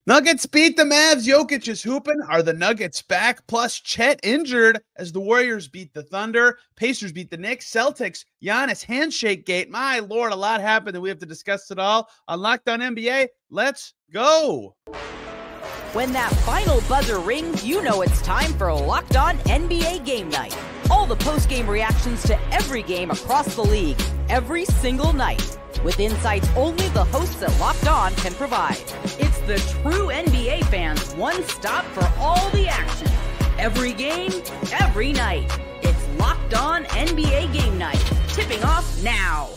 Nuggets beat the Mavs. Jokic is hooping. Are the Nuggets back? Plus, Chet injured as the Warriors beat the Thunder. Pacers beat the Knicks. Celtics, Giannis handshake gate. My Lord, a lot happened and we have to discuss it all on Locked On NBA. Let's go. When that final buzzer rings, you know it's time for Locked On NBA Game Night. All the post-game reactions to every game across the league, every single night, with insights only the hosts at Locked On can provide. It's the true NBA fans' one stop for all the action. Every game, every night. It's Locked On NBA Game Night. Tipping off now.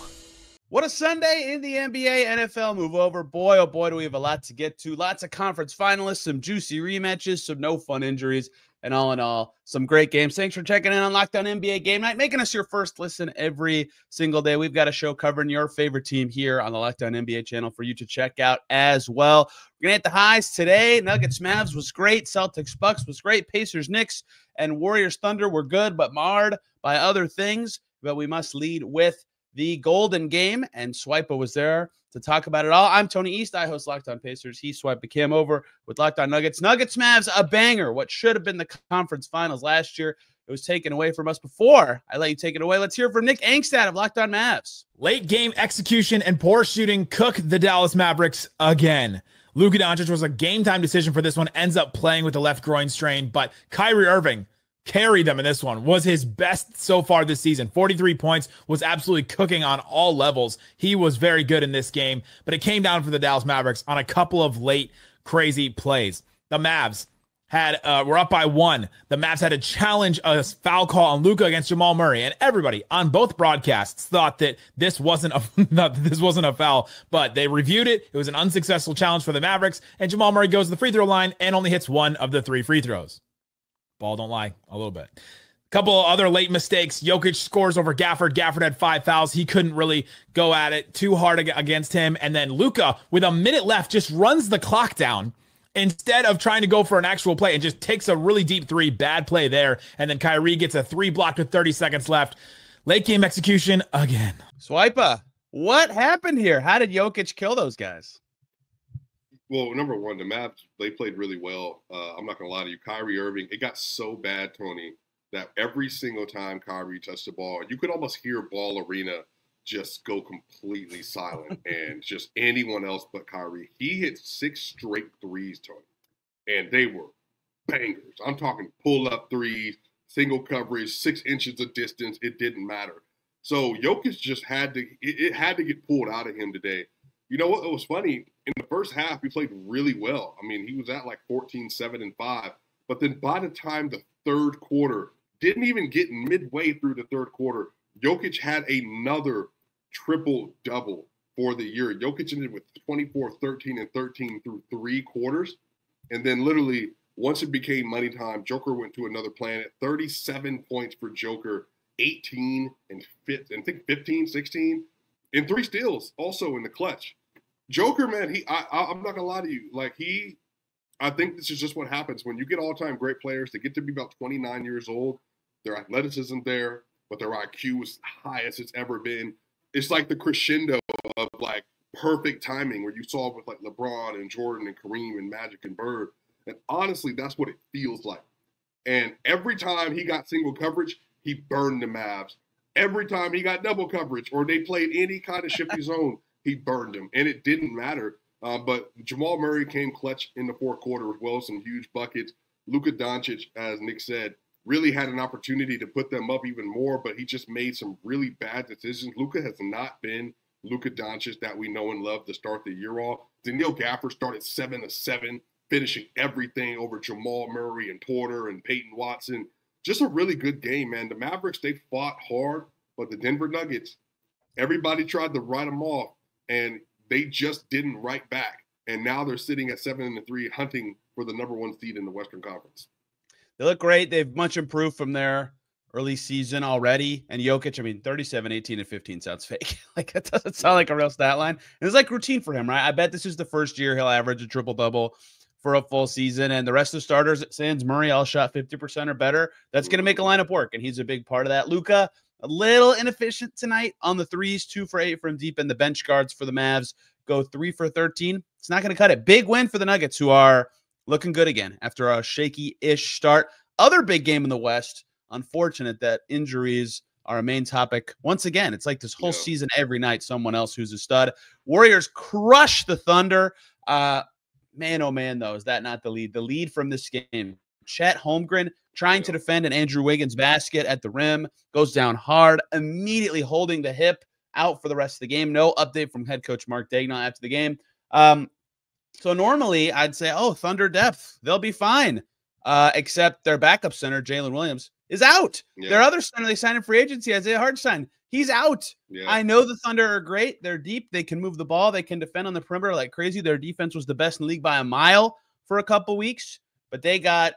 What a Sunday in the NBA, NFL move over. Boy, oh boy, do we have a lot to get to. Lots of conference finalists, some juicy rematches, some no fun injuries, and all in all, some great games. Thanks for checking in on Locked On NBA Game Night, making us your first listen every single day. We've got a show covering your favorite team here on the Locked On NBA channel for you to check out as well. We're going to hit the highs today. Nuggets Mavs was great. Celtics Bucks was great. Pacers Knicks and Warriors Thunder were good, but marred by other things. But we must lead with the Golden Game, and Swipa was there to talk about it all. I'm Tony East. I host Locked On Pacers. He Swipa Cam over with Locked On Nuggets. Nuggets Mavs, a banger. What should have been the conference finals last year. It was taken away from us. Before I let you take it away, let's hear from Nick Angstad of Locked On Mavs. Late game execution and poor shooting cook the Dallas Mavericks again. Luka Doncic was a game-time decision for this one, ends up playing with the left groin strain, but Kyrie Irving carried them in this one, was his best so far this season. 43 points, was absolutely cooking on all levels. He was very good in this game, but it came down for the Dallas Mavericks on a couple of late, crazy plays. The Mavs were up by one. The Mavs had to challenge a foul call on Luka against Jamal Murray, and everybody on both broadcasts thought that this wasn't a foul, but they reviewed it. It was an unsuccessful challenge for the Mavericks, and Jamal Murray goes to the free throw line and only hits one of the 3 free throws. Ball don't lie, a little bit. Couple of other late mistakes. Jokic scores over Gafford. Gafford had 5 fouls. He couldn't really go at it too hard against him. And then Luka, with a minute left, just runs the clock down instead of trying to go for an actual play and just takes a really deep 3. Bad play there. And then Kyrie gets a 3 blocked with 30 seconds left. Late game execution again. Swipa, what happened here? How did Jokic kill those guys? Well, number one, the Mavs, they played really well. I'm not going to lie to you. Kyrie Irving, it got so bad, Tony, that every single time Kyrie touched the ball, you could almost hear Ball Arena just go completely silent and just anyone else but Kyrie. He hit 6 straight threes, Tony, and they were bangers. I'm talking pull-up threes, single coverage, 6 inches of distance. It didn't matter. So Jokic just had to get pulled out of him today. You know what? It was funny. In the first half, he played really well. I mean, he was at like 14, 7, and 5. But then by the time the third quarter, didn't even get midway through the third quarter, Jokic had another triple-double for the year. Jokic ended with 24, 13, and 13 through 3 quarters. And then literally, once it became money time, Joker went to another planet. 37 points for Joker, 18 and 15, 16, and 3 steals also in the clutch. Joker, man, I'm not gonna lie to you. I think this is just what happens when you get all-time great players. They get to be about 29 years old. Their athleticism there, but their IQ is high as it's ever been. It's like the crescendo of like perfect timing where you saw with like LeBron and Jordan and Kareem and Magic and Bird. And honestly, that's what it feels like. And every time he got single coverage, he burned the Mavs. Every time he got double coverage or they played any kind of shifty zone, he burned him, and it didn't matter. But Jamal Murray came clutch in the fourth quarter as well, some huge buckets. Luka Doncic, as Nick said, really had an opportunity to put them up even more, but he just made some really bad decisions. Luka has not been Luka Doncic that we know and love to start the year off. Daniil Gafford started 7 of 7, finishing everything over Jamal Murray and Porter and Peyton Watson. Just a really good game, man. The Mavericks, they fought hard, but the Denver Nuggets, everybody tried to write them off, and they just didn't write back. And now they're sitting at 7-3, hunting for the number 1 seed in the Western Conference. They look great. They've much improved from their early season already. And Jokic, I mean, 37, 18, and 15 sounds fake. Like, it doesn't sound like a real stat line. And it's like routine for him, right? I bet this is the first year he'll average a triple-double for a full season. And the rest of the starters, sans Murray, all shot 50% or better. That's going to make a lineup work, and he's a big part of that. Luka, a little inefficient tonight on the threes, 2 for 8 from deep, and the bench guards for the Mavs go 3 for 13 It's not going to cut it. Big win for the Nuggets, who are looking good again after a shaky-ish start. Other big game in the West. Unfortunate that injuries are a main topic. Once again, it's like this whole season, every night, someone else who's a stud. Warriors crush the Thunder. Man, oh man, though, is that not the lead? The lead from this game. Chet Holmgren trying to defend an Andrew Wiggins basket at the rim. Goes down hard, immediately holding the hip, out for the rest of the game. No update from head coach Mark Daigneault after the game. So normally I'd say, oh, Thunder depth, they'll be fine. Except their backup center, Jalen Williams, is out. Their other center they signed in free agency, Isaiah Hartenstein, he's out. I know the Thunder are great. They're deep. They can move the ball. They can defend on the perimeter like crazy. Their defense was the best in the league by a mile for a couple weeks, but they got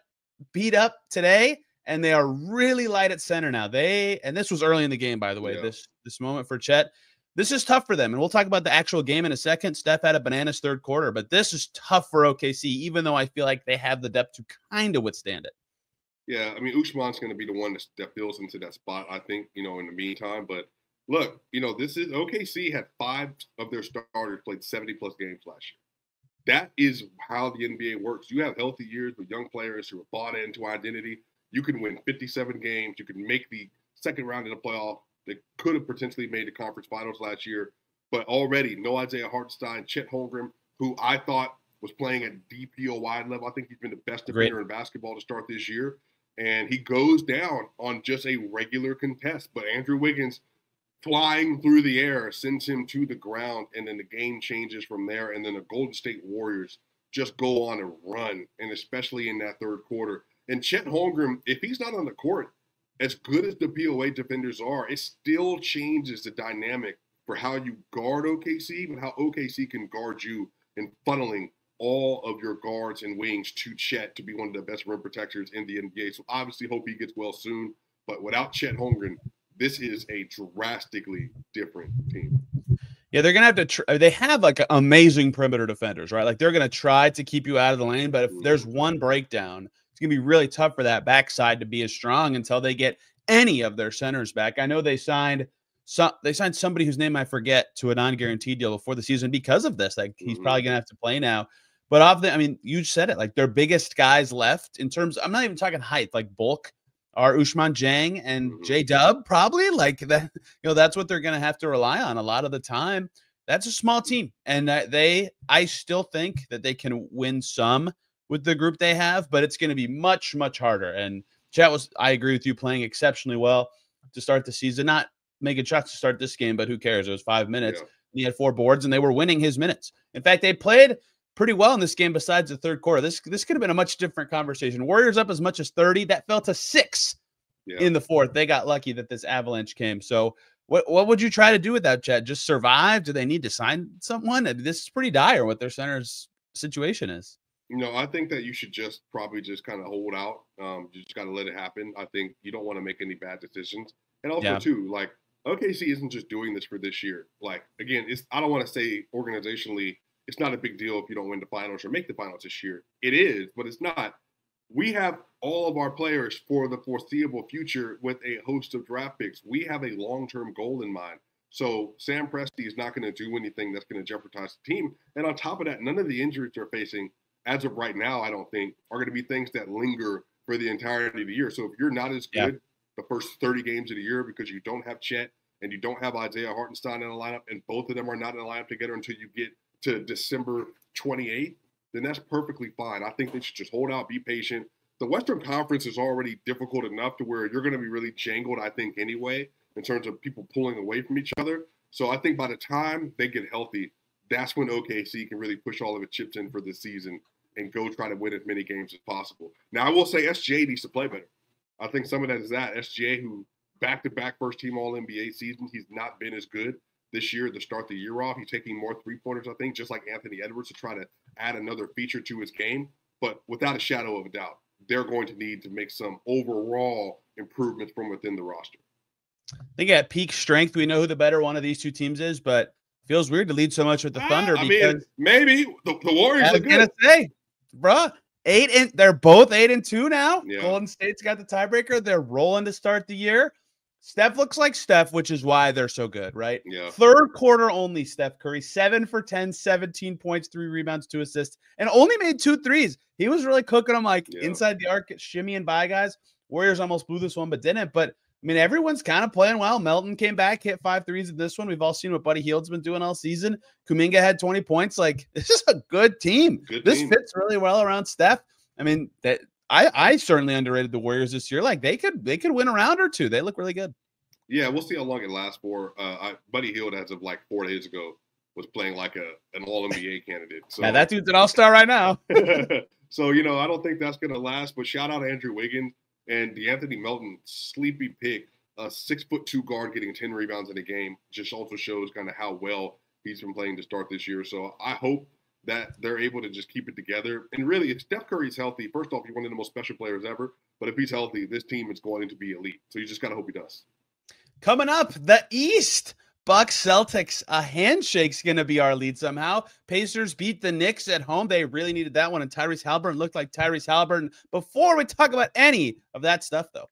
beat up today, and they are really light at center now. And this was early in the game, by the way, this moment for Chet. This is tough for them, and we'll talk about the actual game in a second. Steph had a bananas third quarter, but this is tough for OKC, even though I feel like they have the depth to kind of withstand it. Yeah, I mean, Usman's going to be the one that fills into that spot, I think, in the meantime. But look, this is OKC had 5 of their starters played 70-plus games last year. That is how the NBA works. You have healthy years with young players who are bought into identity. You can win 57 games. You can make the second round of the playoff. They could have potentially made the conference finals last year, but already no Isaiah Hartenstein, Chet Holmgren, who I thought was playing at DPOY level. I think he's been the best defender in basketball to start this year, and he goes down on just a regular contest. But Andrew Wiggins, flying through the air, sends him to the ground, and then the game changes from there. And then the Golden State Warriors just go on a run, and especially in that third quarter. And Chet Holmgren, if he's not on the court, as good as the POA defenders are, it still changes the dynamic for how you guard OKC, but how OKC can guard you, and funneling all of your guards and wings to Chet to be one of the best rim protectors in the NBA. So obviously hope he gets well soon. But without Chet Holmgren, this is a drastically different team. Yeah, they're going to have to they have like amazing perimeter defenders, right? Like they're going to try to keep you out of the lane, but if there's one breakdown, it's going to be really tough for that backside to be as strong until they get any of their centers back. I know they signed somebody whose name I forget to a non-guaranteed deal before the season because of this. Like he's probably going to have to play now. But you said it, like their biggest guys left in terms, I'm not even talking height, like bulk, are Ousmane Dieng and J-Dub probably, like that. That's what they're going to have to rely on a lot of the time. That's a small team, and I still think that they can win some with the group they have, but it's going to be much, much harder. And Chet I agree with you, playing exceptionally well to start the season. Not making shots to start this game, but who cares? It was 5 minutes. Yeah. He had 4 boards, and they were winning his minutes. In fact, they played pretty well in this game besides the third quarter. This could have been a much different conversation. Warriors up as much as 30. That fell to 6 in the fourth. They got lucky that this avalanche came. So what would you try to do with that, Chet? Just survive? Do they need to sign someone? This is pretty dire what their center's situation is. I think that you should probably just kind of hold out. You just got to let it happen. I think you don't want to make any bad decisions. And also, too, like, OKC isn't just doing this for this year. Like, again, I don't want to say organizationally, it's not a big deal if you don't win the finals or make the finals this year. It is, but it's not. We have all of our players for the foreseeable future with a host of draft picks. We have a long-term goal in mind. So Sam Presti is not going to do anything that's going to jeopardize the team. And on top of that, none of the injuries they're facing, as of right now, I don't think, are going to be things that linger for the entirety of the year. So if you're not as good the first 30 games of the year because you don't have Chet and you don't have Isaiah Hartenstein in the lineup, and both of them are not in the lineup together until you get to December 28th, then that's perfectly fine. I think they should just hold out, be patient. The Western Conference is already difficult enough to where you're going to be really jangled, I think, anyway, in terms of people pulling away from each other. So I think by the time they get healthy, that's when OKC can really push all of its chips in for this season and go try to win as many games as possible. Now, I will say SGA needs to play better. I think some of that is that. SGA, who back-to-back first-team All-NBA seasons, he's not been as good this year to start the year off. He's taking more three-pointers, I think, just like Anthony Edwards, to try to add another feature to his game. But without a shadow of a doubt, they're going to need to make some overall improvements from within the roster. I think at peak strength, we know who the better one of these two teams is, but it feels weird to lead so much with the Thunder. Maybe the Warriors are good. I was going to say, bruh, they're both 8-2 now. Yeah. Golden State's got the tiebreaker. They're rolling to start the year. Steph looks like Steph, which is why they're so good, right? Yeah. Third quarter only, Steph Curry, 7 for 10, 17 points, 3 rebounds, 2 assists, and only made 2 threes. He was really cooking them like inside the arc, shimmying by guys. Warriors almost blew this one, but didn't. But I mean, everyone's kind of playing well. Melton came back, hit 5 threes in this one. We've all seen what Buddy Hield's been doing all season. Kuminga had 20 points. Like, this is a good team. This fits really well around Steph. I mean, that I certainly underrated the Warriors this year. Like, they could win a round or two. They look really good. Yeah, we'll see how long it lasts for. Buddy Hield, as of like 4 days ago, was playing like an All-NBA candidate. So yeah, that dude's an all-star right now. So, I don't think that's going to last. But shout out to Andrew Wiggins and DeAnthony Melton, sleepy pick. A 6'2" guard getting 10 rebounds in a game just also shows kind of how well he's been playing to start this year. So I hope that they're able to just keep it together. And really, if Steph Curry's healthy, first off, he's one of the most special players ever. But if he's healthy, this team is going to be elite. So you just got to hope he does. Coming up, the East. Bucks Celtics. A handshake's going to be our lead somehow. Pacers beat the Knicks at home. They really needed that one. And Tyrese Haliburton looked like Tyrese Haliburton. Before we talk about any of that stuff, though,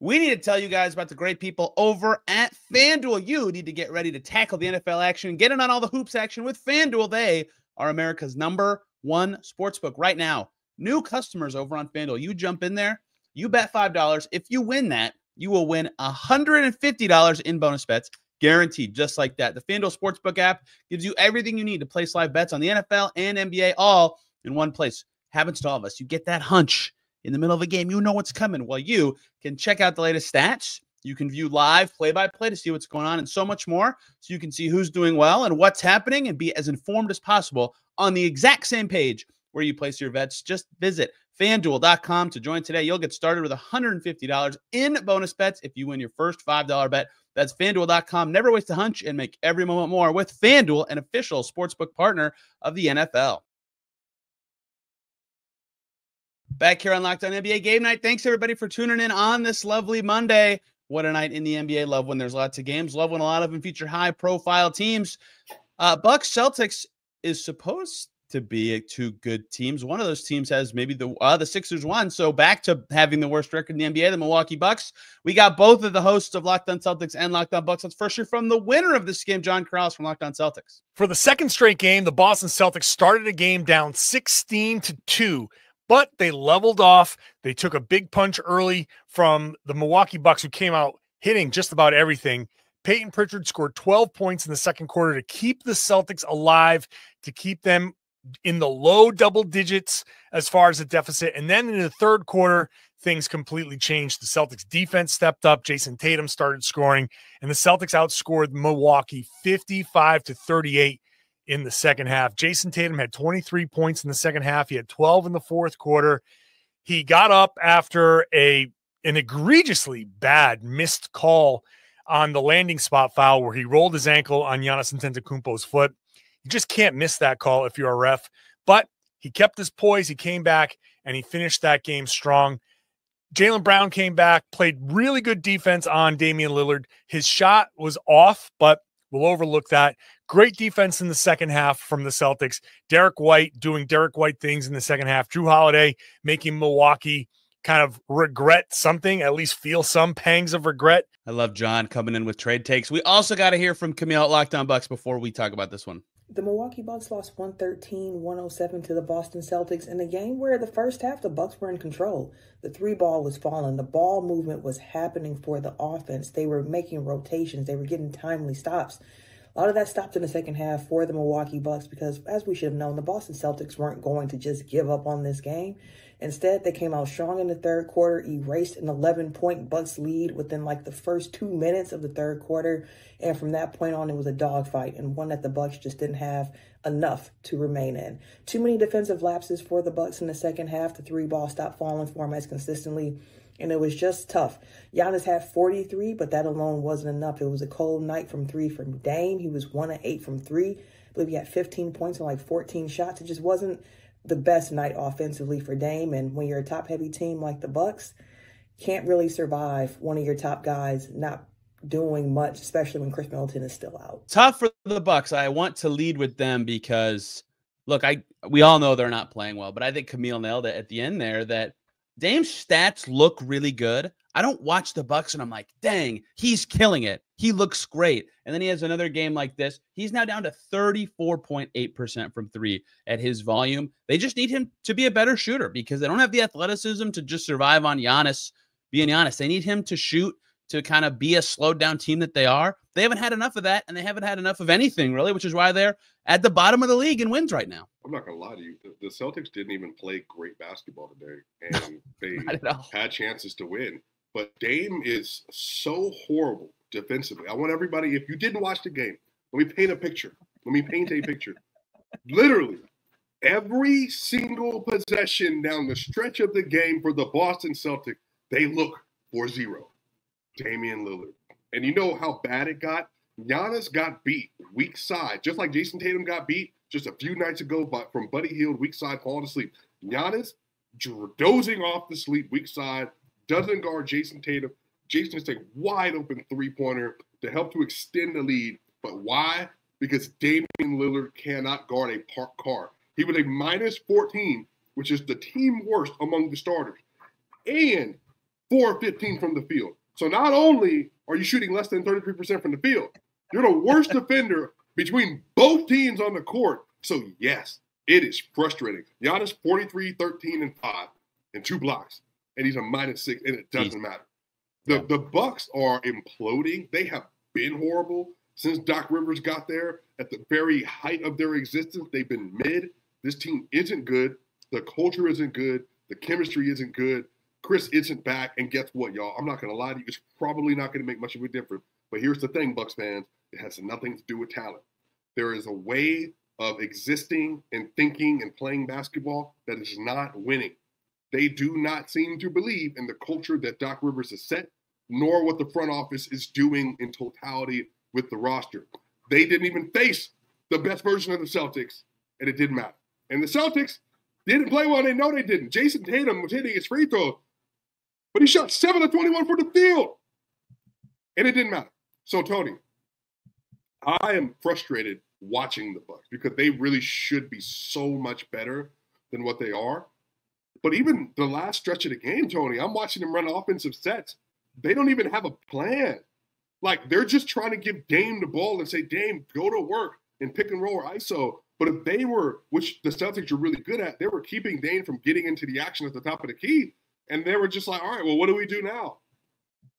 we need to tell you guys about the great people over at FanDuel. You need to get ready to tackle the NFL action and get in on all the hoops action with FanDuel. They are America's #1 sportsbook right now. New customers over on FanDuel, you jump in there, you bet $5. If you win that, you will win $150 in bonus bets, guaranteed, just like that. The FanDuel Sportsbook app gives you everything you need to place live bets on the NFL and NBA all in one place. Happens to all of us. You get that hunch in the middle of a game, you know what's coming. Well, you can check out the latest stats. You can view live play-by-play to see what's going on and so much more. So you can see who's doing well and what's happening and be as informed as possible on the exact same page where you place your bets. Just visit FanDuel.com to join today. You'll get started with $150 in bonus bets if you win your first $5 bet. That's FanDuel.com. Never waste a hunch and make every moment more with FanDuel, an official sportsbook partner of the NFL. Back here on Locked On NBA Game Night. Thanks, everybody, for tuning in on this lovely Monday. What a night in the NBA. Love when there's lots of games. Love when a lot of them feature high-profile teams. Bucks Celtics is supposed to be 2 good teams. One of those teams has maybe the Sixers won. So back to having the worst record in the NBA, the Milwaukee Bucks. We got both of the hosts of Locked On Celtics and Locked On Bucks. Let's first hear from the winner of this game, John Corrales from Locked On Celtics. For the second straight game, the Boston Celtics started a game down 16-2. But they leveled off. They took a big punch early from the Milwaukee Bucks, who came out hitting just about everything. Peyton Pritchard scored 12 points in the second quarter to keep the Celtics alive, to keep them in the low double digits as far as the deficit. And then in the third quarter, things completely changed. The Celtics defense stepped up. Jason Tatum started scoring, and the Celtics outscored Milwaukee 55-38. In the second half. Jason Tatum had 23 points in the second half. He had 12 in the fourth quarter. He got up after an egregiously bad missed call on the landing spot foul where he rolled his ankle on Giannis Antetokounmpo's foot. You just can't miss that call if you're a ref. But he kept his poise. He came back, and he finished that game strong. Jaylen Brown came back, played really good defense on Damian Lillard. His shot was off, but we'll overlook that. Great defense in the second half from the Celtics. Derek White doing Derek White things in the second half. Drew Holiday making Milwaukee kind of regret something, at least feel some pangs of regret. I love John coming in with trade takes. We also got to hear from Camille at Locked On Bucks before we talk about this one. The Milwaukee Bucks lost 113-107 to the Boston Celtics in a game where the first half the Bucks were in control. The 3-ball was falling. The ball movement was happening for the offense. They were making rotations. They were getting timely stops. A lot of that stopped in the second half for the Milwaukee Bucks because, as we should have known, the Boston Celtics weren't going to just give up on this game. Instead, they came out strong in the third quarter, erased an 11-point Bucks lead within like the first 2 minutes of the third quarter. And from that point on, it was a dogfight and one that the Bucks just didn't have enough to remain in. Too many defensive lapses for the Bucks in the second half. The 3-ball stopped falling for them as consistently, and it was just tough. Giannis had 43, but that alone wasn't enough. It was a cold night from 3 from Dame. He was 1 of 8 from 3. I believe he had 15 points and like 14 shots. It just wasn't the best night offensively for Dame. And when you're a top-heavy team like the Bucks, can't really survive one of your top guys not doing much, especially when Chris Middleton is still out. Tough for the Bucks. I want to lead with them because, look, we all know they're not playing well, but I think Camille nailed it at the end there that Dame's stats look really good. I don't watch the Bucks and I'm like, dang, he's killing it. He looks great. And then he has another game like this. He's now down to 34.8% from three at his volume. They just need him to be a better shooter because they don't have the athleticism to just survive on Giannis being Giannis. They need him to shoot, to kind of be a slowed down team that they are. They haven't had enough of that, and they haven't had enough of anything, really, which is why they're at the bottom of the league in wins right now. I'm not going to lie to you. The Celtics didn't even play great basketball today, and they had chances to win. But Dame is so horrible defensively. I want everybody, if you didn't watch the game, let me paint a picture. Literally, every single possession down the stretch of the game for the Boston Celtics, they look for zero. Damian Lillard. And you know how bad it got? Giannis got beat weak side, just like Jason Tatum got beat just a few nights ago from Buddy Hield, weak side, falling asleep. Giannis dozing off to sleep, weak side, doesn't guard Jason Tatum. Jason is a wide open three-pointer to help to extend the lead. But why? Because Damian Lillard cannot guard a parked car. He was a minus 14, which is the team worst among the starters, and 4-15 from the field. So not only are you shooting less than 33% from the field, you're the worst defender between both teams on the court. So, yes, it is frustrating. Giannis, 43, 13, and 5, and 2 blocks. And he's a minus 6, and it doesn't matter. The Bucks are imploding. They have been horrible since Doc Rivers got there. At the very height of their existence, they've been mid. This team isn't good. The culture isn't good. The chemistry isn't good. Chris isn't back, and guess what, y'all? I'm not going to lie to you. It's probably not going to make much of a difference. But here's the thing, Bucks fans. It has nothing to do with talent. There is a way of existing and thinking and playing basketball that is not winning. They do not seem to believe in the culture that Doc Rivers has set, nor what the front office is doing in totality with the roster. They didn't even face the best version of the Celtics, and it didn't matter. And the Celtics didn't play well. They know they didn't. Jason Tatum was hitting his free throw, but he shot 7 of 21 from the field, and it didn't matter. So, Tony, I am frustrated watching the Bucks because they really should be so much better than what they are. But even the last stretch of the game, Tony, I'm watching them run offensive sets. They don't even have a plan. Like, they're just trying to give Dame the ball and say, Dame, go to work and pick and roll or ISO. But if they were, which the Celtics are really good at, they were keeping Dame from getting into the action at the top of the key. And they were just like, all right, well, what do we do now?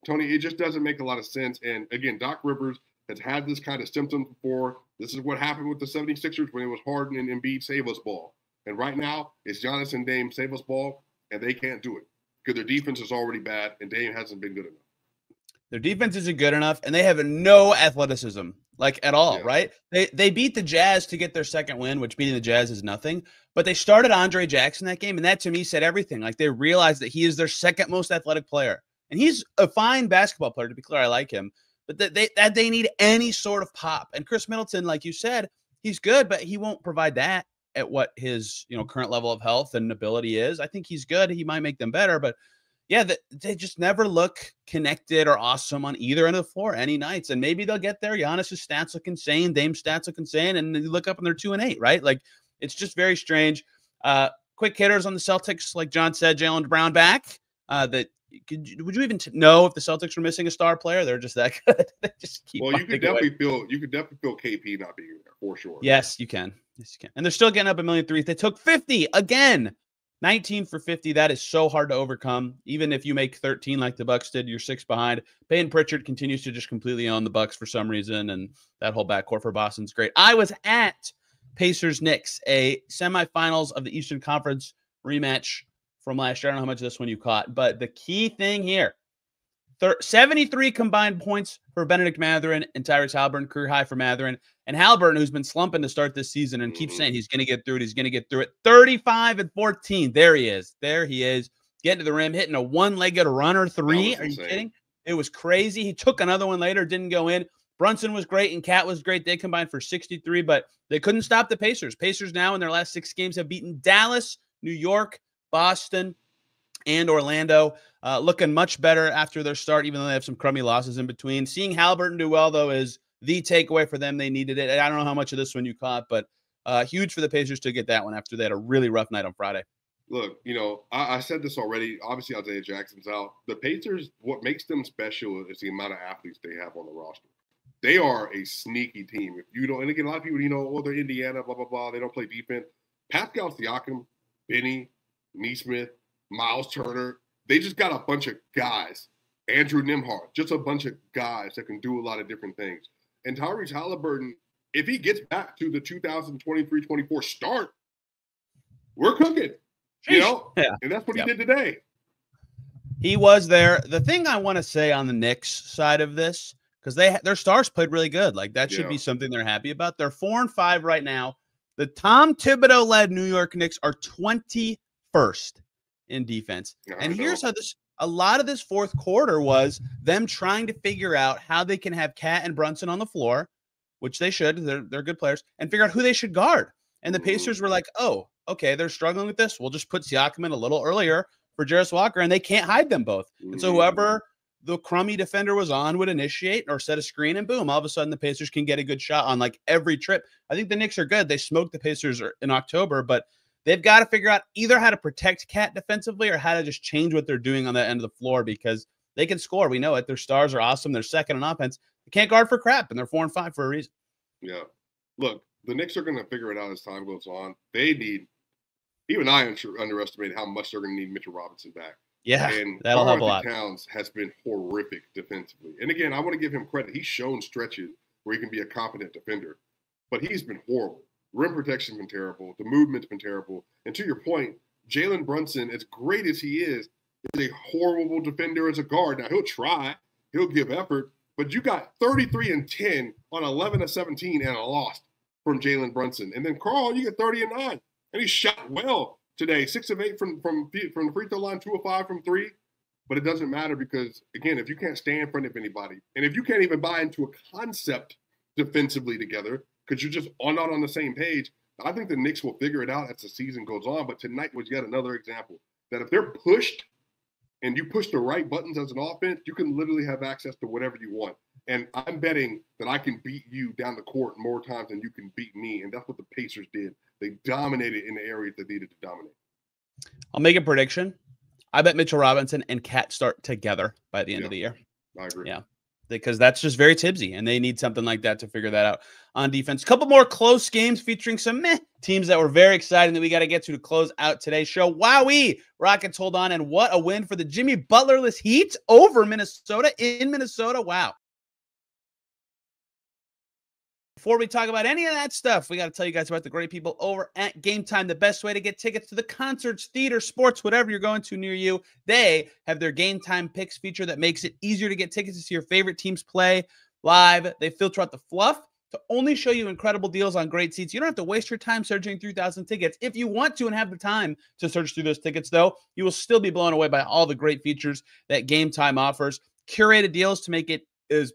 Tony, it just doesn't make a lot of sense. And again, Doc Rivers has had this kind of symptom before. This is what happened with the 76ers when it was Harden and Embiid save us ball. And right now, it's Giannis and Dame save us ball, and they can't do it because their defense is already bad, and Dame hasn't been good enough. Their defense isn't good enough, and they have no athleticism, like, at all, right? They beat the Jazz to get their second win, which beating the Jazz is nothing. But they started Andre Jackson that game, and that, to me, said everything. Like, they realized that he is their second most athletic player. And he's a fine basketball player, to be clear. I like him. But they need any sort of pop. And Chris Middleton, like you said, he's good, but he won't provide that at what his current level of health and ability is. I think he's good. He might make them better, but yeah, they just never look connected or awesome on either end of the floor any nights. And maybe they'll get there. Giannis' stats look insane. Dame's stats look insane. And then you look up and they're 2-8, right? Like, it's just very strange. Quick hitters on the Celtics, like John said, Jaylen Brown back. Would you even know if the Celtics were missing a star player? They're just that good. They just keep. Well, you could definitely feel KP not being there for sure. Yes, you can. Yes, you can. And they're still getting up 1 million threes. They took 50 again. 19 for 50. That is so hard to overcome. Even if you make 13 like the Bucks did, you're 6 behind. Payton Pritchard continues to just completely own the Bucks for some reason, and that whole backcourt for Boston's great. I was at Pacers-Knicks, a semifinals of the Eastern Conference rematch from last year. I don't know how much of this one you caught, but the key thing here, 73 combined points for Benedict Mathurin and Tyrese Haliburton, career high for Mathurin. And Haliburton, who's been slumping to start this season and keeps saying he's going to get through it. He's going to get through it. 35 and 14. There he is. There he is. Getting to the rim, hitting a one-legged runner three. Are you kidding? It was crazy. He took another one later, didn't go in. Brunson was great and Cat was great. They combined for 63, but they couldn't stop the Pacers. Pacers now in their last 6 games have beaten Dallas, New York, Boston, and Orlando. Looking much better after their start, even though they have some crummy losses in between. Seeing Haliburton do well, though, is the takeaway for them. They needed it. I don't know how much of this one you caught, but huge for the Pacers to get that one after they had a really rough night on Friday. Look, I said this already. Obviously, Isaiah Jackson's out. The Pacers, what makes them special is the amount of athletes they have on the roster. They are a sneaky team. If you don't, and again, a lot of people, they're Indiana, blah, blah, blah. They don't play defense. Pascal Siakam, Benny, Nesmith, Miles Turner, they just got a bunch of guys. Andrew Nembhard, just a bunch of guys that can do a lot of different things. And Tyrese Haliburton, if he gets back to the 2023-24 start, we're cooking. Yeah. And that's what he did today. He was there. The thing I want to say on the Knicks side of this, because their stars played really good. Like, that should be something they're happy about. They're 4-5 right now. The Tom Thibodeau-led New York Knicks are 21st in defense. And here's how a lot of this fourth quarter was them trying to figure out how they can have Cat and Brunson on the floor, which they should. They're good players, and figure out who they should guard. And the Pacers were like, oh, okay, they're struggling with this. We'll just put Siakam in a little earlier for Jarris Walker, and they can't hide them both. And so whoever the crummy defender was on would initiate or set a screen, and boom, all of a sudden the Pacers can get a good shot on like every trip. I think the Knicks are good. They smoked the Pacers in October, but they've got to figure out either how to protect Cat defensively or how to just change what they're doing on that end of the floor, because they can score. We know it. Their stars are awesome. They're second in offense. They can't guard for crap, and they're 4-5 for a reason. Yeah. Look, the Knicks are going to figure it out as time goes on. They need – even I underestimated how much they're going to need Mitchell Robinson back. Yeah, and that'll help a lot. Towns has been horrific defensively. And again, I want to give him credit. He's shown stretches where he can be a competent defender, but he's been horrible. Rim protection's been terrible. The movement's been terrible. And to your point, Jalen Brunson, as great as he is a horrible defender as a guard. Now, he'll try. He'll give effort. But you got 33 and 10 on 11 of 17 and a loss from Jalen Brunson. And then, Carl, you get 30 and 9. And he shot well today. 6 of 8 from the free throw line, 2 of 5 from 3. But it doesn't matter because, again, if you can't stand in front of anybody, and if you can't even buy into a concept defensively together because you're just not on the same page, I think the Knicks will figure it out as the season goes on. But tonight was yet another example that if they're pushed and you push the right buttons as an offense, you can literally have access to whatever you want. And I'm betting that I can beat you down the court more times than you can beat me. And that's what the Pacers did. They dominated in the areas that needed to dominate. I'll make a prediction. I bet Mitchell Robinson and Cat start together by the end of the year. I agree. Yeah, because that's just very Tibbsy, and they need something like that to figure that out on defense. A couple more close games featuring some teams that were very exciting that we got to get to close out today's show. Wowee! Rockets hold on, and what a win for the Jimmy Butlerless Heat over Minnesota in Minnesota. Wow. Before we talk about any of that stuff, we got to tell you guys about the great people over at Game Time. The best way to get tickets to the concerts, theater, sports, whatever you're going to near you. They have their Game Time Picks feature that makes it easier to get tickets to see your favorite teams play live. They filter out the fluff to only show you incredible deals on great seats. You don't have to waste your time searching through 1,000 tickets. If you want to and have the time to search through those tickets, though, you will still be blown away by all the great features that Game Time offers. Curated deals to make it as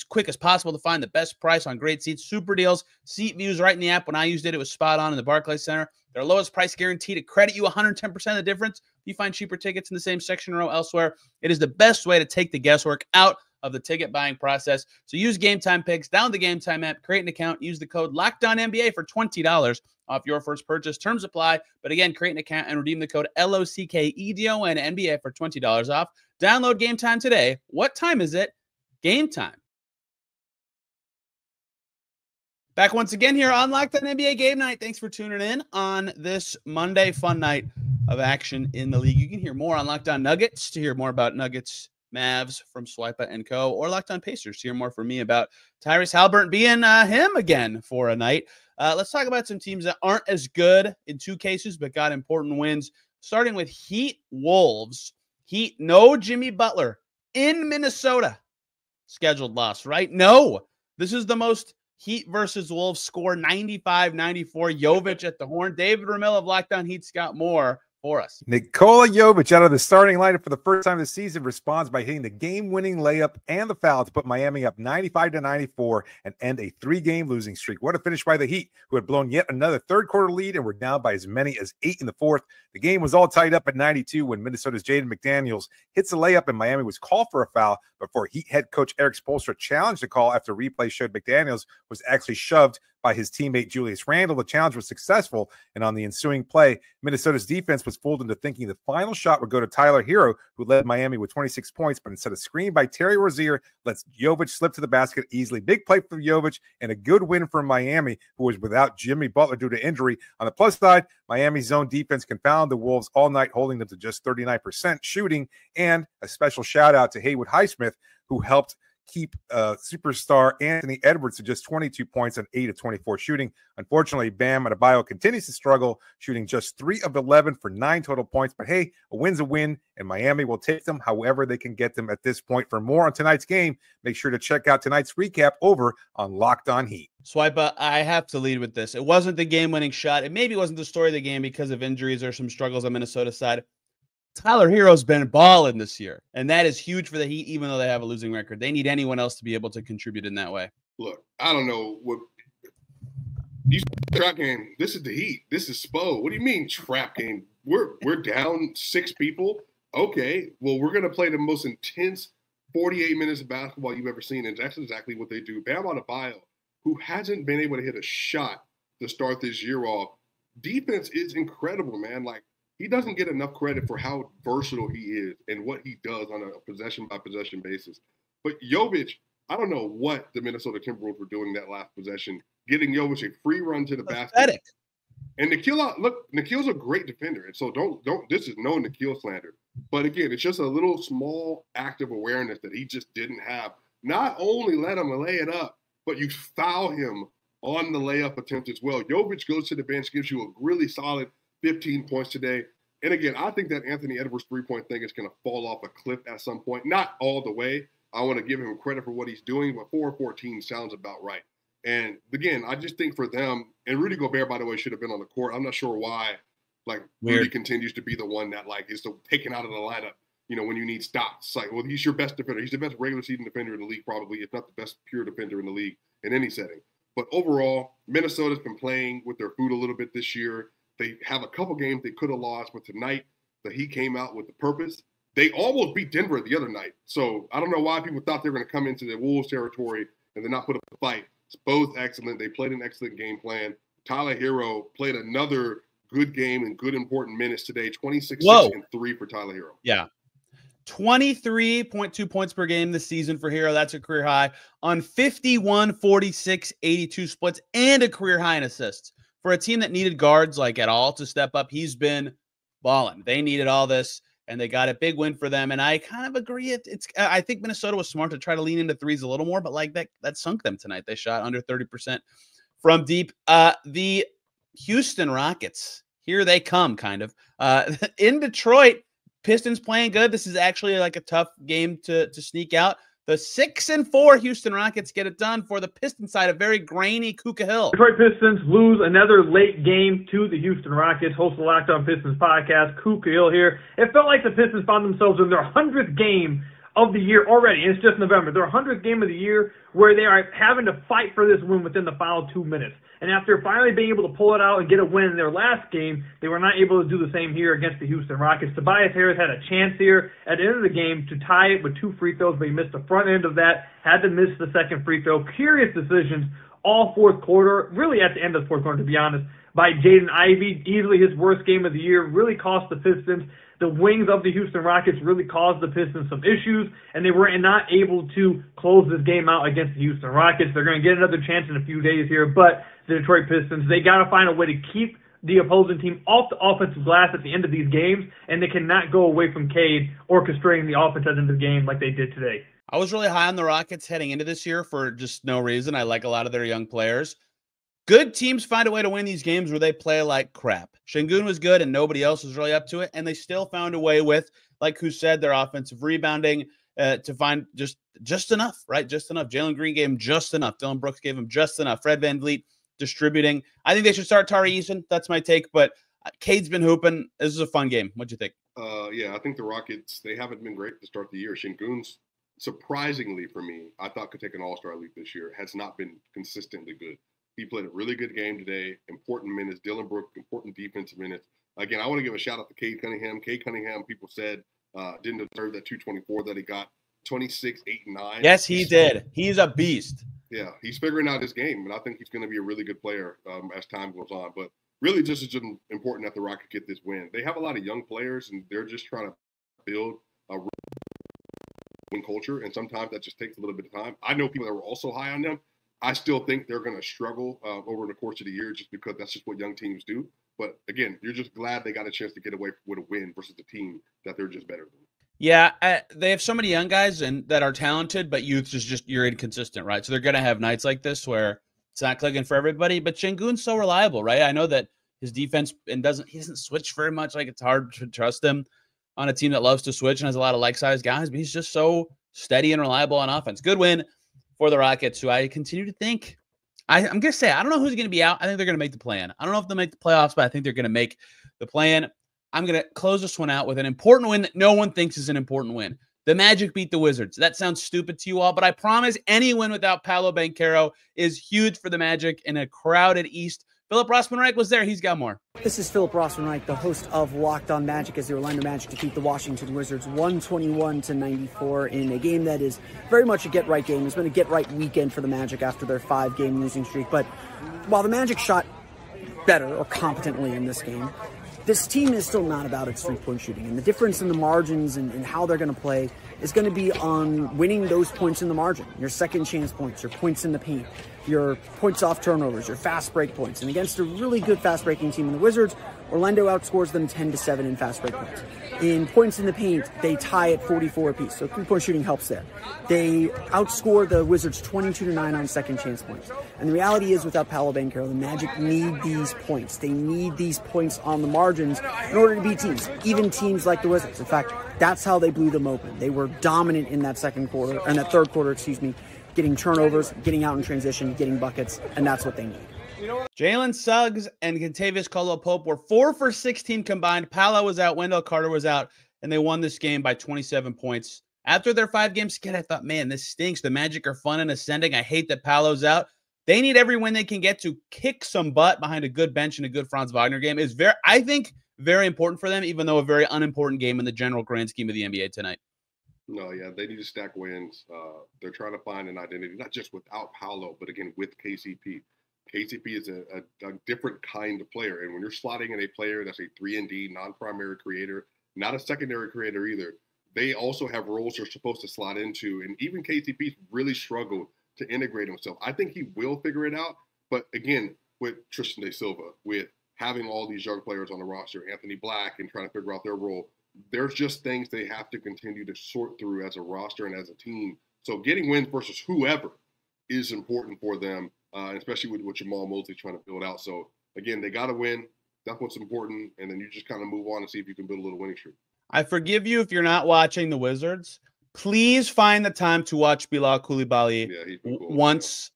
quick as possible to find the best price on great seats. Super deals, seat views right in the app. When I used it, it was spot on in the Barclays Center. Their lowest price guarantee to credit you 110% of the difference. If you find cheaper tickets in the same section row elsewhere, it is the best way to take the guesswork out of the ticket buying process. So use Game Time Picks, download the Game Time app, create an account, use the code LOCKEDONNBA for $20 off your first purchase. Terms apply. But again, create an account and redeem the code LOCKEDONNBA for $20 off. Download Game Time today. What time is it? Game Time. Back once again here on Locked On NBA Game Night. Thanks for tuning in on this Monday fun night of action in the league. You can hear more on Locked On Nuggets to hear more about Nuggets, Mavs from Swipa and Co. Or Locked On Pacers to hear more from me about Tyrese Haliburton being him again for a night. Let's talk about some teams that aren't as good in two cases but got important wins. Starting with Heat Wolves. Heat, no Jimmy Butler in Minnesota. Scheduled loss, right? No. This is the most Heat versus Wolves score, 95-94. Jovic at the horn. David Ramil of Locked On Heat's got more for us. Nikola Jokic out of the starting lineup for the first time this season responds by hitting the game-winning layup and the foul to put Miami up 95-94 and end a 3-game losing streak. What a finish by the Heat, who had blown yet another third-quarter lead and were down by as many as 8 in the fourth. The game was all tied up at 92 when Minnesota's Jaden McDaniels hits the layup and Miami was called for a foul before Heat head coach Eric Spoelstra challenged the call after replay showed McDaniels was actually shoved by his teammate Julius Randle. The challenge was successful, and on the ensuing play, Minnesota's defense was fooled into thinking the final shot would go to Tyler Hero, who led Miami with 26 points, but instead a screen by Terry Rozier lets Jokic slip to the basket easily. Big play for Jokic and a good win for Miami, who was without Jimmy Butler due to injury. On the plus side, Miami's zone defense confounded the Wolves all night, holding them to just 39% shooting, and a special shout out to Haywood Highsmith, who helped keep superstar Anthony Edwards to just 22 points on 8 of 24 shooting. Unfortunately, Bam Adebayo continues to struggle, shooting just 3 of 11 for 9 total points. But hey, a win's a win, and Miami will take them however they can get them at this point. For more on tonight's game, make sure to check out tonight's recap over on Locked On Heat. Swipa, I have to lead with this. It wasn't the game-winning shot. It maybe wasn't the story of the game because of injuries or some struggles on Minnesota's side. Tyler Hero's been balling this year, and that is huge for the Heat, even though they have a losing record. They need anyone else to be able to contribute in that way. Look, I don't know what you trap game. This is the Heat. This is Spo. What do you mean trap game? We're down 6 people. Okay, well, we're going to play the most intense 48 minutes of basketball you've ever seen, and that's exactly what they do. Bam Adebayo, who hasn't been able to hit a shot to start this year off, defense is incredible, man. Like, he doesn't get enough credit for how versatile he is and what he does on a possession-by-possession basis. But Jokic, I don't know what the Minnesota Timberwolves were doing that last possession, getting Jokic a free run to the basket. And Nikhil's a great defender, and so don't. This is no Nikhil slander. But again, it's just a little small act of awareness that he just didn't have. Not only let him lay it up, but you foul him on the layup attempt as well. Jokic goes to the bench, gives you a really solid 15 points today. And again, I think that Anthony Edwards' three-point thing is going to fall off a cliff at some point. Not all the way. I want to give him credit for what he's doing, but 4-14 sounds about right. And again, I just think for them, and Rudy Gobert, by the way, should have been on the court. I'm not sure why. Like, Rudy continues to be the one that is taken out of the lineup, when you need stops. It's like, well, he's your best defender. He's the best regular season defender in the league, probably, if not the best pure defender in the league in any setting. But overall, Minnesota's been playing with their food a little bit this year. They have a couple games they could have lost, but tonight the Heat came out with the purpose. They almost beat Denver the other night. So I don't know why people thought they were going to come into the Wolves territory and then not put up a fight. It's both excellent. They played an excellent game plan. Tyler Hero played another good game and good important minutes today. 26, 6, and 3 for Tyler Hero. Yeah. 23.2 points per game this season for Hero. That's a career high on 51, 46, 82 splits and a career high in assists. For a team that needed guards at all to step up, he's been balling. They needed all this, and they got a big win for them. And I kind of agree. I think Minnesota was smart to try to lean into threes a little more, but that sunk them tonight. They shot under 30% from deep. The Houston Rockets, here they come, kind of. In Detroit, Pistons playing good. This is actually a tough game to sneak out. The 6-4 Houston Rockets get it done. For the Pistons side, a very grainy Kuka Hill. Detroit Pistons lose another late game to the Houston Rockets. Host of the Locked On Pistons podcast, Kuka Hill here. It felt like the Pistons found themselves in their 100th game of the year already. It's just November. Their 100th game of the year where they are having to fight for this win within the final 2 minutes. And after finally being able to pull it out and get a win in their last game, they were not able to do the same here against the Houston Rockets. Tobias Harris had a chance here at the end of the game to tie it with 2 free throws, but he missed the front end of that, had to miss the second free throw. Curious decisions all fourth quarter, really at the end of the fourth quarter, to be honest, by Jaden Ivey. Easily his worst game of the year, really cost the Pistons. The wings of the Houston Rockets really caused the Pistons some issues, and they were not able to close this game out against the Houston Rockets. They're going to get another chance in a few days here, but the Detroit Pistons, they got to find a way to keep the opposing team off the offensive glass at the end of these games, and they cannot go away from Cade orchestrating the offense at the end of the game like they did today. I was really high on the Rockets heading into this year for just no reason. I like a lot of their young players. Good teams find a way to win these games where they play like crap. Şengün was good and nobody else was really up to it, and they still found a way with, like who said, their offensive rebounding to find just enough, right? Just enough. Jalen Green gave him just enough. Dylan Brooks gave him just enough. Fred VanVleet distributing. I think they should start Tyrese. That's my take, but Cade's been hooping. This is a fun game. What'd you think? Yeah, I think the Rockets, they haven't been great to start the year. Şengün's, surprisingly for me, I thought could take an all-star league this year, has not been consistently good. He played a really good game today, important minutes. Dylan Brooks, important defensive minutes. Again, I want to give a shout-out to Cade Cunningham. Cade Cunningham, people said, didn't deserve that 224 that he got, 26, 8, and 9. Yes, he did. He's a beast. Yeah, he's figuring out his game, and I think he's going to be a really good player as time goes on. But really, just as important that the Rockets get this win. They have a lot of young players, and they're just trying to build a win culture, and sometimes that just takes a little bit of time. I know people that were also high on them. I still think they're going to struggle over the course of the year just because that's just what young teams do. But again, you're just glad they got a chance to get away with a win versus a team that they're just better than. Yeah, they have so many young guys and that are talented, but youth is just you're inconsistent, right? So they're going to have nights like this where it's not clicking for everybody. But Şengün's so reliable, right? I know that his defense he doesn't switch very much. Like it's hard to trust him on a team that loves to switch and has a lot of like-sized guys, but he's just so steady and reliable on offense. Good win for the Rockets, who I continue to think I'm going to say I don't know who's going to be out. I think they're going to make the play-in. I don't know if they'll make the playoffs, but I think they're going to make the play-in. I'm going to close this one out with an important win that no one thinks is an important win. The Magic beat the Wizards. That sounds stupid to you all, but I promise any win without Paolo Banchero is huge for the Magic in a crowded East. Philip Rossman-Reich was there. He's got more. This is Philip Rossman-Reich, the host of Locked On Magic, as the Orlando Magic defeat the Washington Wizards 121-94 in a game that is very much a get-right game. It's been a get-right weekend for the Magic after their 5-game losing streak. But while the Magic shot better or competently in this game, this team is still not about its three-point shooting. And the difference in the margins and how they're going to play is going to be on winning those points in the margin, your second chance points, your points in the paint, your points off turnovers, your fast break points. And against a really good fast breaking team in the Wizards, Orlando outscores them 10-7 in fast break points. In points in the paint, they tie at 44 apiece, so three-point shooting helps there. They outscore the Wizards 22-9 on second chance points. And the reality is, without Paolo Banchero, the Magic need these points. They need these points on the margins in order to beat teams, even teams like the Wizards. In fact, that's how they blew them open. They were dominant in that third quarter, getting turnovers, getting out in transition, getting buckets, and that's what they need. Jalen Suggs and Kentavious Caldwell-Pope were 4 for 16 combined. Paolo was out, Wendell Carter was out, and they won this game by 27 points. After their 5-game skid, I thought, man, this stinks. The Magic are fun and ascending. I hate that Paolo's out. They need every win they can get to kick some butt behind a good bench and a good Franz Wagner game. Is I think, very important for them, even though a very unimportant game in the general grand scheme of the NBA tonight. No, yeah, they need to stack wins. They're trying to find an identity, not just without Paolo, but again, with KCP. KCP is a different kind of player. And when you're slotting in a player that's a 3-and-D, non-primary creator, not a secondary creator either, they also have roles they're supposed to slot into. And even KCP's really struggled to integrate himself. I think he will figure it out. But again, with Tristan de Silva, with having all these young players on the roster, Anthony Black, and trying to figure out their role, there's just things they have to continue to sort through as a roster and as a team. So getting wins versus whoever is important for them. Especially with Jamal Mosley trying to build out. So, again, they got to win. That's what's important. And then you just kind of move on and see if you can build a little winning streak. I forgive you if you're not watching the Wizards. Please find the time to watch Bilal Coulibaly once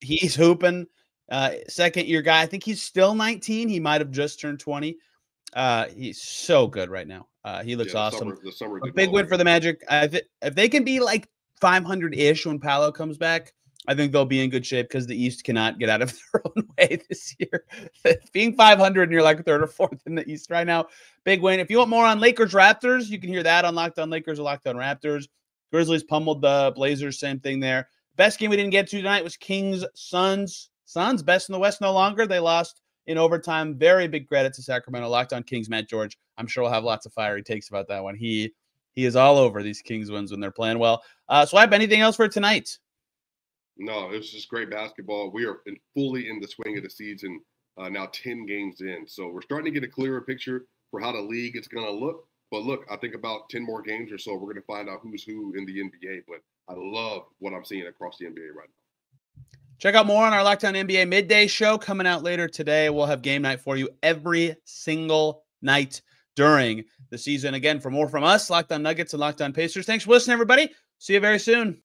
he's hooping. Second-year guy. I think he's still 19. He might have just turned 20. He's so good right now. He looks awesome. The summer a big win for the Magic. If they can be like 500-ish when Paolo comes back, I think they'll be in good shape because the East cannot get out of their own way this year. Being 500 and you're like third or fourth in the East right now, big win. If you want more on Lakers Raptors, you can hear that on Locked On Lakers or Locked On Raptors. Grizzlies pummeled the Blazers, same thing there. Best game we didn't get to tonight was Kings Suns. Suns best in the West no longer. They lost in overtime. Very big credit to Sacramento. Locked On Kings, Matt George. I'm sure we'll have lots of fiery takes about that one. He is all over these Kings wins when they're playing well. Swipe, anything else for tonight? No, it was just great basketball. We are fully in the swing of the season, now 10 games in. So we're starting to get a clearer picture for how the league is going to look. But look, I think about 10 more games or so, we're going to find out who's who in the NBA. But I love what I'm seeing across the NBA right now. Check out more on our Locked On NBA midday show coming out later today. We'll have game night for you every single night during the season. Again, for more from us, Locked On Nuggets and Locked On Pacers. Thanks for listening, everybody. See you very soon.